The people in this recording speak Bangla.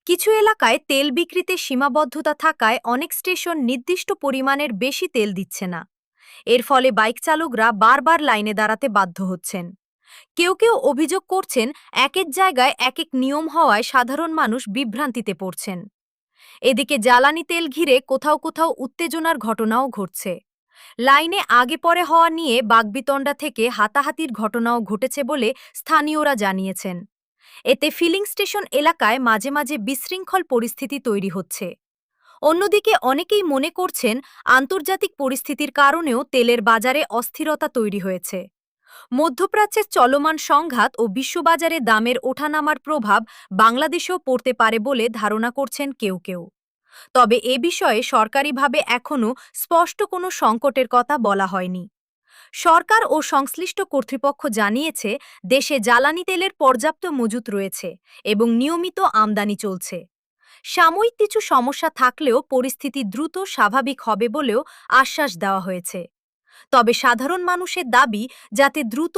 কিছু এলাকায় তেল বিক্রিতে সীমাবদ্ধতা থাকায় অনেক স্টেশন নির্দিষ্ট পরিমাণের বেশি তেল দিচ্ছে না। এর ফলে বাইক চালকরা বারবার লাইনে দাঁড়াতে বাধ্য হচ্ছেন। কেউ কেউ অভিযোগ করছেন, এক এক জায়গায় এক এক নিয়ম হওয়ায় সাধারণ মানুষ বিভ্রান্তিতে পড়ছেন। এদিকে জ্বালানি তেল ঘিরে কোথাও কোথাও উত্তেজনার ঘটনাও ঘটছে। লাইনে আগে পরে হওয়া নিয়ে বাগবিতণ্ডা থেকে হাতাহাতির ঘটনাও ঘটেছে বলে স্থানীয়রা জানিয়েছেন। এতে ফিলিং স্টেশন এলাকায় মাঝে মাঝে বিশৃঙ্খল পরিস্থিতি তৈরি হচ্ছে। অন্যদিকে অনেকেই মনে করছেন, আন্তর্জাতিক পরিস্থিতির কারণেও তেলের বাজারে অস্থিরতা তৈরি হয়েছে। মধ্যপ্রাচ্যের চলমান সংঘাত ও বিশ্ববাজারে দামের ওঠানামার প্রভাব বাংলাদেশেও পড়তে পারে বলে ধারণা করছেন কেউ কেউ। তবে এ বিষয়ে সরকারিভাবে এখনও স্পষ্ট কোনো সংকটের কথা বলা হয়নি। সরকার ও সংশ্লিষ্ট কর্তৃপক্ষ জানিয়েছে, দেশে জ্বালানি তেলের পর্যাপ্ত মজুত রয়েছে এবং নিয়মিত আমদানি চলছে। সাময়িক কিছু সমস্যা থাকলেও পরিস্থিতি দ্রুত স্বাভাবিক হবে বলেও আশ্বাস দেওয়া হয়েছে। তবে সাধারণ মানুষের দাবি, যাতে দ্রুত